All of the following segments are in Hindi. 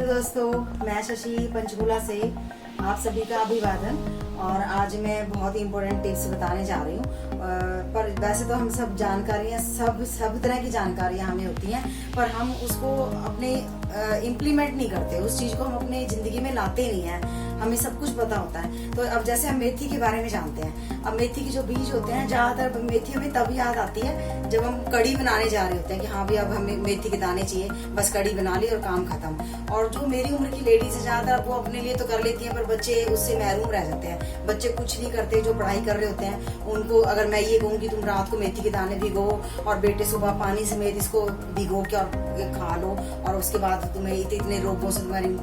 हेलो दोस्तों, मैं शशि पंचकूला से आप सभी का अभिवादन। और आज मैं बहुत ही इम्पोर्टेंट टिप्स बताने जा रही हूँ। पर वैसे तो हम सब जानकारियाँ सब तरह की जानकारियाँ हमें होती हैं, पर हम उसको अपने इम्प्लीमेंट नहीं करते, उस चीज़ को हम अपने ज़िंदगी में लाते नहीं हैं। हमें सब कुछ पता होता है। तो अब जैसे हम मेथी के बारे में जानते हैं, अब मेथी के जो बीज होते हैं, ज़्यादातर मेथी हमें तब याद आती है जब हम कड़ी बनाने जा रहे होते हैं कि हाँ भी अब हमें मेथी के दाने चाहिए, बस कड़ी बना ली और काम खत्म। और जो मेरी उम्र की लेडीज है, ज़्यादातर वो अपने लिए तो कर लेती हैं, पर बच्चे उससे महरूम रह जाते हैं। बच्चे कुछ नहीं करते, जो पढ़ाई कर रहे होते हैं उनको अगर मैं ये कहूँ कि तुम रात को मेथी के दाने भिगो और बेटे सुबह पानी समेत इसको भिगो के और खा लो, और उसके बाद तुम्हें इतने रोगों से तुम्हारी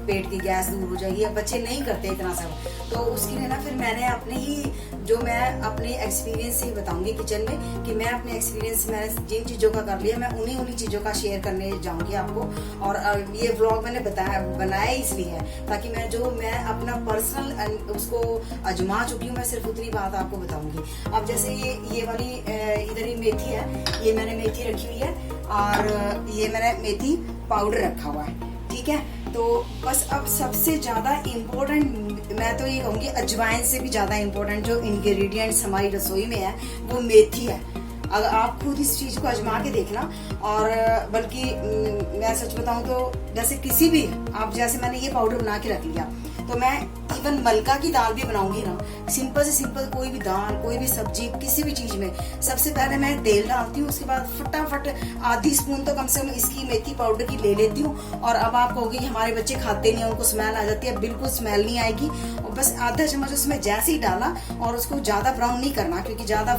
पेट की गैस दूर हो जाएगी। अब बच्चे नहीं करते इतना सब, तो उसके लिए ना फिर मैंने अपने एक्सपीरियंस से ही बताऊंगी किचन में कि मैं अपने एक्सपीरियंस मैंने जिन चीज़ों का कर लिया, मैं उन्हीं चीज़ों का शेयर करने जाऊंगी आपको। और ये व्लॉग मैंने बनाया इसलिए है ताकि मैं अपना पर्सनल उसको आजमा चुकी हूँ, मैं सिर्फ उतनी बात आपको बताऊंगी। अब जैसे ये वाली इधर ही मेथी है, ये मैंने मेथी रखी हुई है और ये मैंने मेथी पाउडर रखा हुआ है, ठीक है। तो बस अब सबसे ज्यादा इम्पोर्टेंट मैं तो ये कहूँगी, अजवाइन से भी ज्यादा इम्पोर्टेंट जो इंग्रेडिएंट्स हमारी रसोई में है वो मेथी है। अगर आप खुद इस चीज को आजमा के देखना, और बल्कि मैं सच बताऊं तो जैसे किसी भी आप जैसे मैंने ये पाउडर बना के रख लिया, तो मैं इवन मलका की दाल भी बनाऊंगी ना, सिंपल से सिंपल कोई भी दाल कोई भी सब्जी किसी भी चीज में सबसे पहले मैं तेल डालती हूँ, उसके बाद फटाफट आधी स्पून तो कम से कम इसकी मेथी पाउडर की ले लेती हूँ। और अब आप कहोगे कि हमारे बच्चे खाते नहीं है, उनको स्मेल आ जाती है, बिल्कुल स्मेल नहीं आएगी। और बस आधा चम्मच उसमें जैसे ही डाला, और उसको ज्यादा ब्राउन नहीं करना, क्योंकि ज्यादा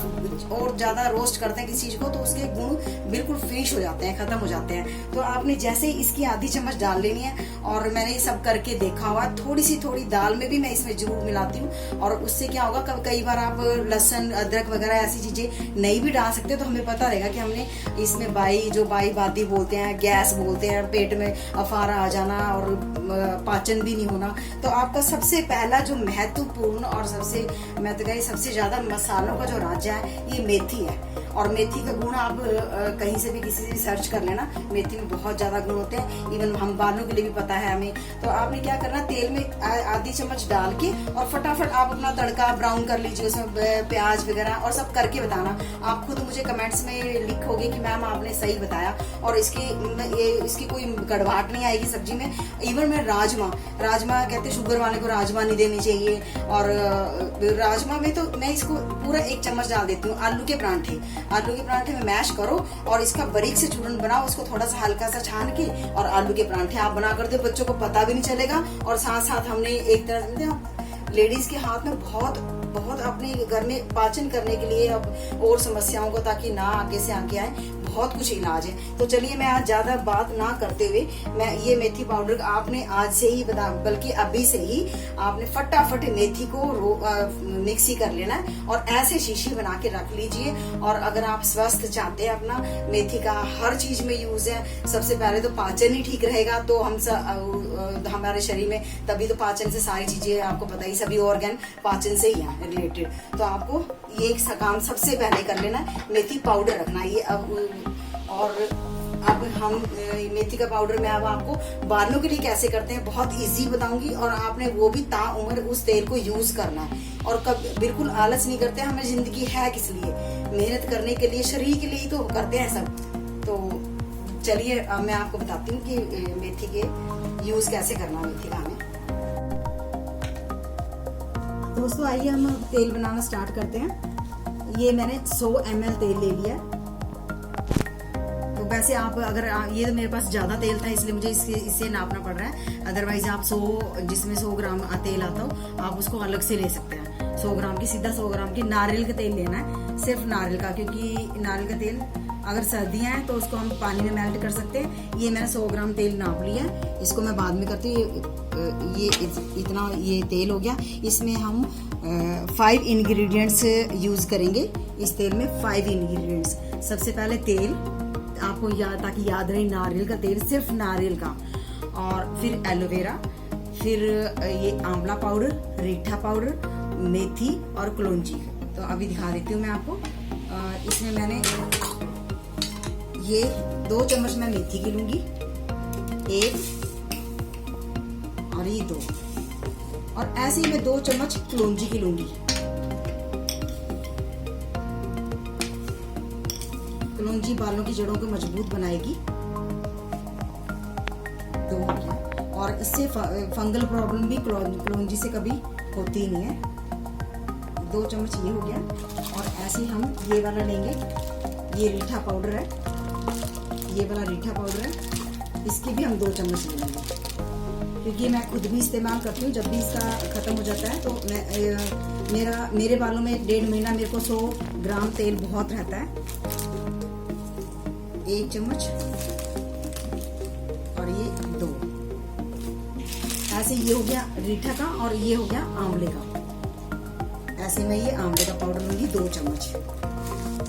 रोस्ट करते हैं किसी चीज को तो उसके गुण बिल्कुल फिनिश हो जाते हैं, खत्म हो जाते हैं। तो आपने जैसे इसकी आधी चम्मच डाल लेनी है, और मैंने ये सब करके देखा हुआ। थोड़ी दाल में भी मैं इसमें जरूर मिलाती हूँ, और उससे क्या होगा, कई बार आप लहसुन अदरक वगैरह ऐसी चीजें नहीं भी डाल सकते, तो हमें पता रहेगा कि हमने इसमें बाई बादी बोलते हैं, गैस बोलते हैं, पेट में अफारा आ जाना और पाचन भी नहीं होना। तो आपका सबसे पहला जो महत्वपूर्ण और सबसे ज्यादा मसालों का जो राज्य है ये मेथी है। और मेथी का गुण आप कहीं से भी किसी से सर्च कर लेना, मेथी में बहुत ज्यादा गुण होते हैं, इवन हम बालों के लिए भी पता है हमें। तो आपने क्या करना, तेल में आधी चम्मच डाल के और फटाफट आप अपना तड़का ब्राउन कर लीजिए, उसमें प्याज वगैरह और सब करके बताना। आप खुद मुझे कमेंट्स में लिखोगे कि मैम आपने सही बताया, और इसकी कोई कड़वाहट नहीं आएगी सब्जी में। इवन मैं राजमा कहते हैं शुगर वाले को राजमा नहीं देनी चाहिए, और राजमा में तो मैं इसको पूरा 1 चम्मच डाल देती हूँ। आलू के परांठे में मैश करो और इसका बारीक से चूरन बनाओ, उसको थोड़ा सा हल्का सा छान के, और आलू के परांठे आप बना कर दो, बच्चों को पता भी नहीं चलेगा। और साथ साथ हमने एक तरह लेडीज के हाथ में बहुत अपने घर में पाचन करने के लिए अब और समस्याओं को ताकि ना आगे से आगे आए, बहुत कुछ इलाज है। तो चलिए मैं आज ज्यादा बात ना करते हुए, मैं ये मेथी पाउडर आपने आज से ही बल्कि अभी से ही आपने फटाफट मेथी को मिक्सी कर लेना है और ऐसे शीशी बना के रख लीजिए। और अगर आप स्वस्थ चाहते हैं अपना, मेथी का हर चीज में यूज है। सबसे पहले तो पाचन ही ठीक रहेगा, तो हमारे शरीर में तभी तो पाचन से सारी चीजें, आपको पता ही सभी ऑर्गन पाचन से ही है रिलेटेड। तो आपको ये एक काम सबसे पहले कर लेना है, मेथी पाउडर रखना ये। अब हम मेथी का पाउडर मैं अब आपको बालों के लिए कैसे करते हैं बहुत इजी बताऊंगी, और आपने वो भी ताउम्र उस तेल को यूज करना है। और बिल्कुल आलस नहीं करते, हमें जिंदगी है किस लिए, मेहनत करने के लिए, शरीर के लिए ही तो करते हैं सब। तो चलिए मैं आपको बताती हूँ कि मेथी के यूज कैसे करना है मेथी का हमें। दोस्तों आइए हम तेल बनाना स्टार्ट करते हैं। ये मैंने 100 ml तेल ले लिया। तो वैसे आप अगर ये तो मेरे पास ज्यादा तेल था इसलिए मुझे इससे नापना पड़ रहा है, अदरवाइज आप जिसमें 100 ग्राम तेल आता हो आप उसको अलग से ले सकते हैं। 100 ग्राम की 100 ग्राम की नारियल का तेल लेना है, सिर्फ नारियल का, क्योंकि नारियल का तेल अगर सर्दियां हैं तो उसको हम पानी में मेल्ट कर सकते हैं। ये मैंने 100 ग्राम तेल नाप लिया, इसको मैं बाद में करती हूँ। ये तेल हो गया, इसमें हम 5 इंग्रेडिएंट्स यूज करेंगे इस तेल में। 5 इंग्रेडिएंट्स, सबसे पहले तेल आपको ताकि याद रहे, नारियल का तेल, सिर्फ नारियल का, और फिर एलोवेरा, फिर ये आंवला पाउडर, रीठा पाउडर, मेथी और कलौंजी। तो अभी दिखा देती हूँ मैं आपको। इसमें मैंने ये 2 चम्मच मैं मेथी की लूंगी, 1 और ये 2, और ऐसे ही मैं 2 चम्मच कलौंजी की लूंगी। कलौंजी बालों की जड़ों को मजबूत बनाएगी। 2 हो गया, और इससे फंगल प्रॉब्लम भी कलौंजी से कभी होती ही नहीं है। 2 चम्मच ये हो गया, और ऐसे ही हम ये वाला लेंगे, ये रीठा पाउडर है, ये वाला रीठा पाउडर है, इसकी भी हम 2 चम्मच ले लेंगे, क्योंकि मैं खुद भी इस्तेमाल करती हूँ। जब भी इसका ख़त्म हो जाता है तो मैं मेरे बालों में 1.5 महीना मेरे को 100 ग्राम तेल बहुत रहता है। 1 चम्मच और ये 2, ऐसे ये हो गया रीठा का, और ये हो गया आंवले का। ऐसे मैं ये आंवले का पाउडर लूंगी 2 चम्मच।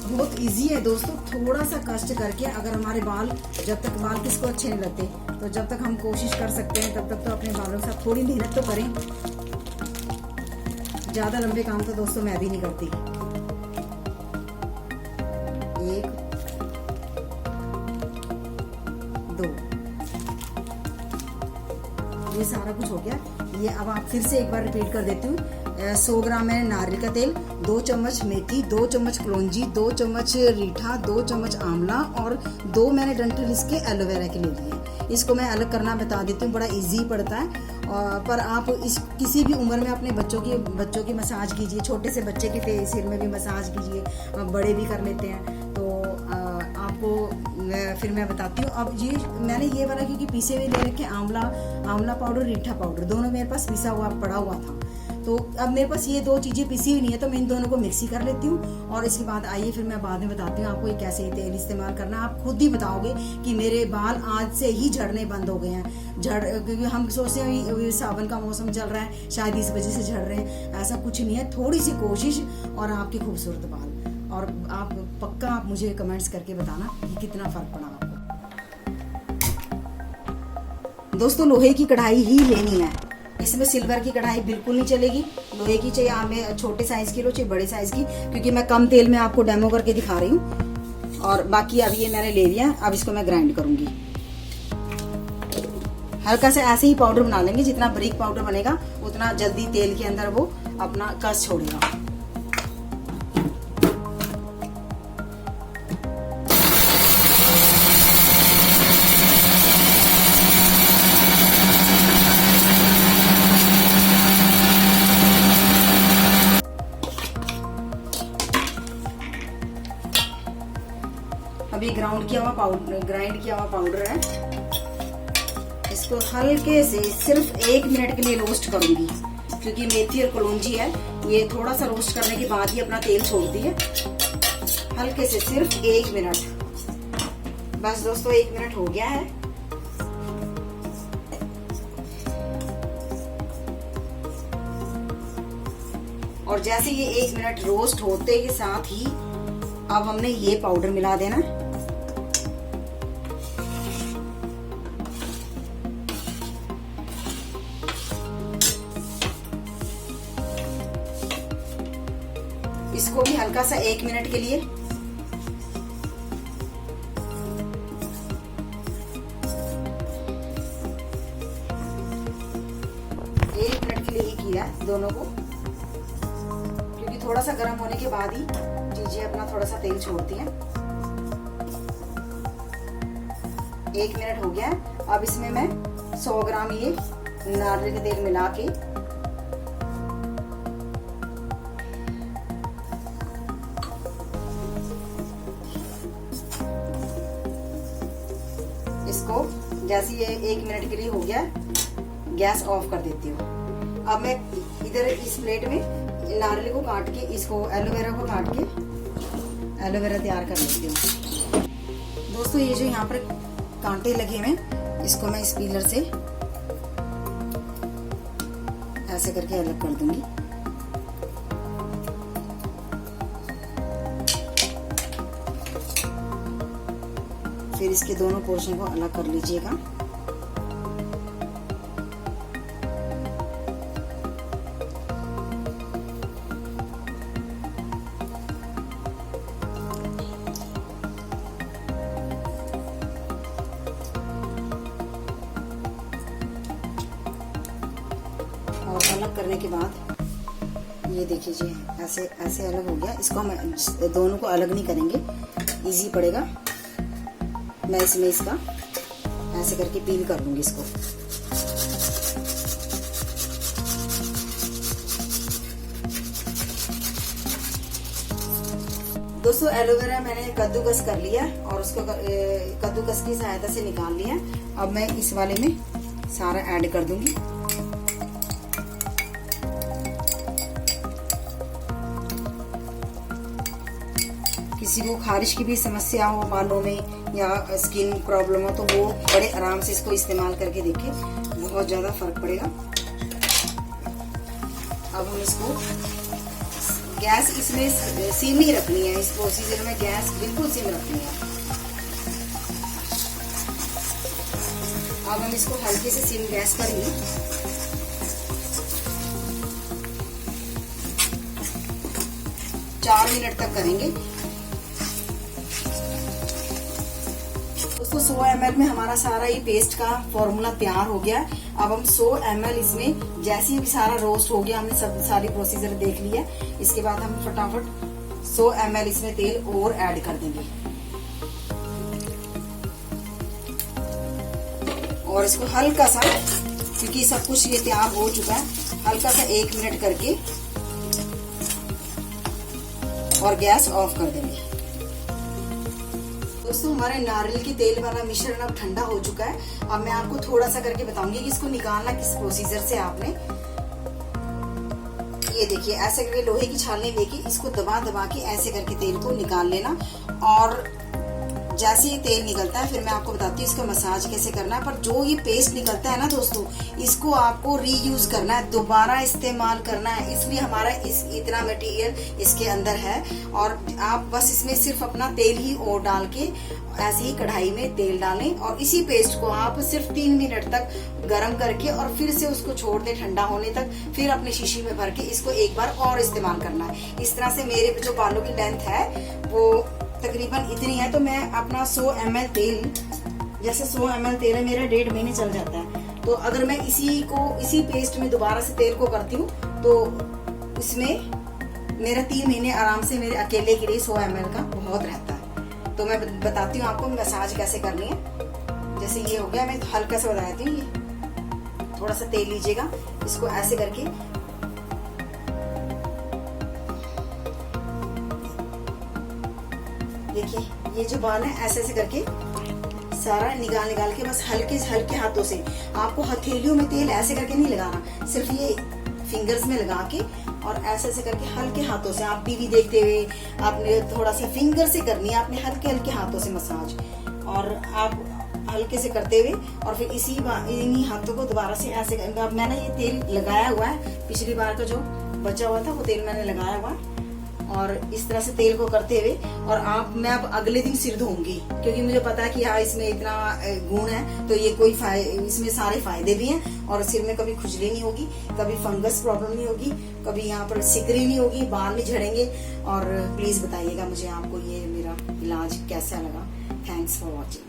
बहुत इजी है दोस्तों, थोड़ा सा कष्ट करके अगर हमारे बाल, जब तक बाल किसको अच्छे नहीं लगते, तो जब तक हम कोशिश कर सकते हैं तब तक तो अपने बालों के साथ थोड़ी मेहनत तो करें। ज्यादा लंबे काम तो दोस्तों मैं भी नहीं करती। 1 2, ये सारा कुछ हो गया। ये अब आप फिर से एक बार रिपीट कर देती हूँ। 100 ग्राम है नारियल का तेल, 2 चम्मच मेथी, 2 चम्मच कलौंजी, 2 चम्मच रीठा, 2 चम्मच आंवला, और 2 मैंने डंठल इसके एलोवेरा के ले लिए। इसको मैं अलग करना बता देती हूँ, बड़ा इजी पड़ता है। पर आप इस किसी भी उम्र में अपने बच्चों की मसाज कीजिए। छोटे से बच्चे के सिर में भी मसाज कीजिए, बड़े भी कर लेते हैं। तो आपको फिर मैं बताती हूँ। अब ये मैंने ये वाला क्योंकि पीसे हुए ले रखे, आंवला पाउडर, रीठा पाउडर दोनों मेरे पास पिसा हुआ पड़ा हुआ था। तो अब मेरे पास ये 2 चीज़ें पिसी हुई नहीं है, तो मैं इन दोनों को मिक्सी कर लेती हूँ। और इसके बाद आइए फिर मैं बाद में बताती हूँ आपको ये कैसे तेल इस्तेमाल करना। आप खुद ही बताओगे कि मेरे बाल आज से ही झड़ने बंद हो गए हैं। क्योंकि हम सोचते हैं सावन का मौसम चल रहा है, शायद इस वजह से झड़ रहे हैं। ऐसा कुछ नहीं है, थोड़ी सी कोशिश और आपके खूबसूरत बाल। और आप पक्का आप मुझे कमेंट्स करके बताना कि कितना फर्क पड़ा आपको। दोस्तों लोहे की कढ़ाई ही लेनी है, इसमें सिल्वर की कढ़ाई बिल्कुल नहीं चलेगी। लोहे की चाहिए, आप छोटे साइज की लो चाहे बड़े साइज की, क्योंकि मैं कम तेल में आपको डेमो करके दिखा रही हूँ। और बाकी अब ये मैंने ले लिया, अब इसको मैं ग्राइंड करूंगी। हल्का से ऐसे ही पाउडर बना लेंगे, जितना बारीक पाउडर बनेगा उतना जल्दी तेल के अंदर वो अपना कस छोड़ेगा। अभी ग्राइंड किया हुआ पाउडर है। इसको हल्के से सिर्फ 1 मिनट के लिए रोस्ट करूंगी, क्योंकि मेथी और कलौंजी है, ये थोड़ा सा रोस्ट करने के बाद ही अपना तेल छोड़ती है। हल्के से सिर्फ 1 मिनट। बस दोस्तों 1 मिनट हो गया है। और जैसे ये 1 मिनट रोस्ट होते के साथ ही अब हमने ये पाउडर मिला देना। इसको भी हल्का सा 1 मिनट के लिए, ही किया दोनों को, क्योंकि थोड़ा सा गर्म होने के बाद ही चीजें अपना थोड़ा सा तेल छोड़ती हैं। 1 मिनट हो गया है। अब इसमें मैं 100 ग्राम ये नारियल का तेल मिला के इसको, जैसे ये 1 मिनट के लिए हो गया, गैस ऑफ कर देती हूँ। अब मैं इधर इस प्लेट में नारियल को काट के, इसको एलोवेरा को काट के एलोवेरा तैयार कर लेती हूँ। दोस्तों ये जो यहाँ पर कांटे लगे हुए हैं, इसको मैं इस पीलर से ऐसे करके अलग कर दूंगी। फिर इसके दोनों पोर्शन को अलग कर लीजिएगा। अलग करने के बाद ये देखिए जी, ऐसे ऐसे अलग हो गया। इसको हम दोनों को अलग नहीं करेंगे, इजी पड़ेगा। मैं इसमें इसका ऐसे करके पील कर लूंगी इसको। दोस्तों एलोवेरा मैंने कद्दूकस कर लिया और उसको कद्दूकस की सहायता से निकाल लिया। अब मैं इस वाले में सारा ऐड कर दूंगी। किसी को खारिश की भी समस्या हो बालों में या स्किन प्रॉब्लम हो तो वो बड़े आराम से इसको इस्तेमाल करके देखें, बहुत ज्यादा फर्क पड़ेगा। अब हम इसको गैस इसमें सिम ही रखनी है। इस प्रोसीजर में गैस बिल्कुल सिम रखनी है। अब हम इसको हल्के से सिम गैस पर ही 4 मिनट तक करेंगे। दोस्तों 100 ml में हमारा सारा ये पेस्ट का फॉर्मूला तैयार हो गया। अब हम 100 ml इसमें जैसे भी सारा रोस्ट हो गया, हमने सब सारी प्रोसीजर देख ली है। इसके बाद हम फटाफट 100 ml इसमें तेल और ऐड कर देंगे और इसको हल्का सा, क्योंकि सब कुछ ये तैयार हो चुका है, हल्का सा 1 मिनट करके और गैस ऑफ कर देंगे। दोस्तों हमारे नारियल के तेल वाला मिश्रण अब ठंडा हो चुका है। अब मैं आपको थोड़ा सा करके बताऊंगी कि इसको निकालना किस प्रोसीजर से आपने। ये देखिए ऐसे करके लोहे की छालनी लेके इसको दबा दबा के ऐसे करके तेल को निकाल लेना। और जैसे ये तेल निकलता है फिर मैं आपको बताती हूँ इसका मसाज कैसे करना है। पर जो ये पेस्ट निकलता है ना दोस्तों, इसको आपको रीयूज करना है, दोबारा इस्तेमाल करना है। इसलिए हमारा इतना मटेरियल इसके अंदर है और आप बस इसमें सिर्फ अपना तेल ही और डाल के ऐसे ही कढ़ाई में तेल डालें और इसी पेस्ट को आप सिर्फ 3 मिनट तक गर्म करके और फिर से उसको छोड़ दें ठंडा होने तक। फिर अपनी शीशी में भर के इसको एक बार और इस्तेमाल करना है। इस तरह से मेरे जो बालों की लेंथ है वो तकरीबन इतनी है, तो मैं अपना 100 ml तेल, जैसे 100 ml तेल है मेरा 1.5 महीने चल जाता है। तो अगर मैं इसी पेस्ट में दोबारा से तेल को करती हूँ तो इसमें मेरा 3 महीने आराम से मेरे अकेले के लिए 100 ml का बहुत रहता है। तो मैं बताती हूँ आपको मसाज कैसे करनी है। जैसे ये हो गया, मैं हल्का सा बता देती हूँ। ये थोड़ा सा तेल लीजिएगा, इसको ऐसे करके देखिए, ये जो बाल है ऐसे ऐसे करके सारा निकाल के बस हल्के से हल्के हाथों से, आपको हथेलियों में तेल ऐसे करके नहीं लगाना, सिर्फ ये फिंगर्स में लगा के और ऐसे ऐसे करके हल्के हाथों से, आप टीवी देखते हुए आपने थोड़ा सा फिंगर से करनी है, आपने हल्के हल्के हाथों से मसाज, और आप हल्के से करते हुए और फिर इन्हीं हाथों को दोबारा से ऐसे। मैंने ये तेल लगाया हुआ है, पिछली बार का जो बचा हुआ था वो तेल मैंने लगाया हुआ है और इस तरह से तेल को करते हुए। और मैं अब अगले दिन सिर धोऊंगी, क्योंकि मुझे पता है कि हाँ इसमें इतना गुण है, तो ये इसमें सारे फायदे भी हैं और सिर में कभी खुजली नहीं होगी, कभी फंगस प्रॉब्लम नहीं होगी, कभी यहाँ पर सिकरी नहीं होगी, बाल नहीं झड़ेंगे। और प्लीज बताइएगा मुझे आपको ये मेरा इलाज कैसा लगा। Thanks for watching.